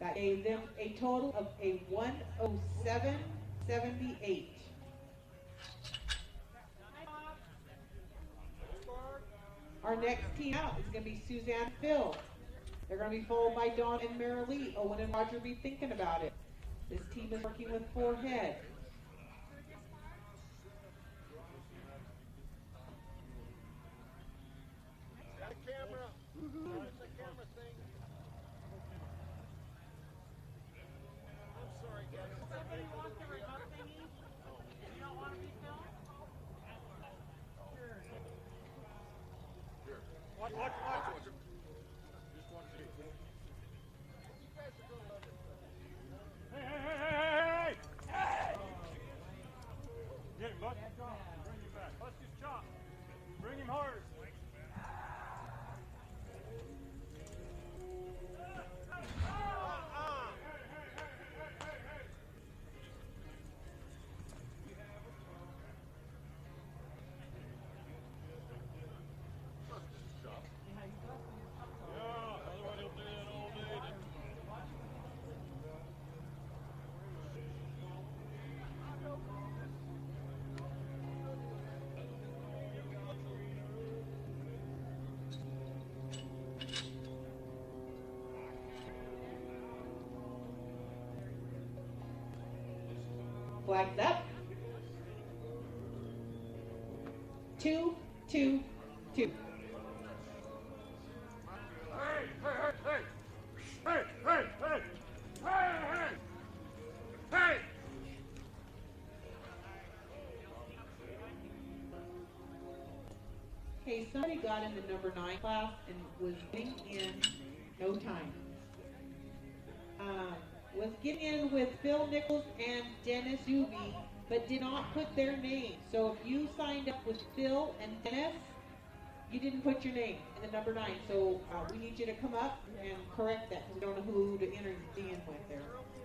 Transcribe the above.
That gave them a total of a 107.78. Our next team out is going to be Suzanne and Phil. They're going to be followed by Dawn and Marilee. Owen and Roger be thinking about it. This team is working with 4 head. Got a camera. Where's the camera thing? I'm sorry, guys. Somebody wants the remote thingy? You don't want to be filmed? Sure. Watch. Just one thing. You guys are going to love it. Hey! Get him, bud. Bring him back. Bust his chop. Bring him hard. Flags up. 2, 2, 2. Hey! Okay, somebody got in the number 9 class and was getting in no time. Was getting in with Phil Nichols and Dennis Zuby, but did not put their name. So if you signed up with Phil and Dennis, you didn't put your name in the number 9. So we need you to come up and correct that because we don't know who to enter the in with there.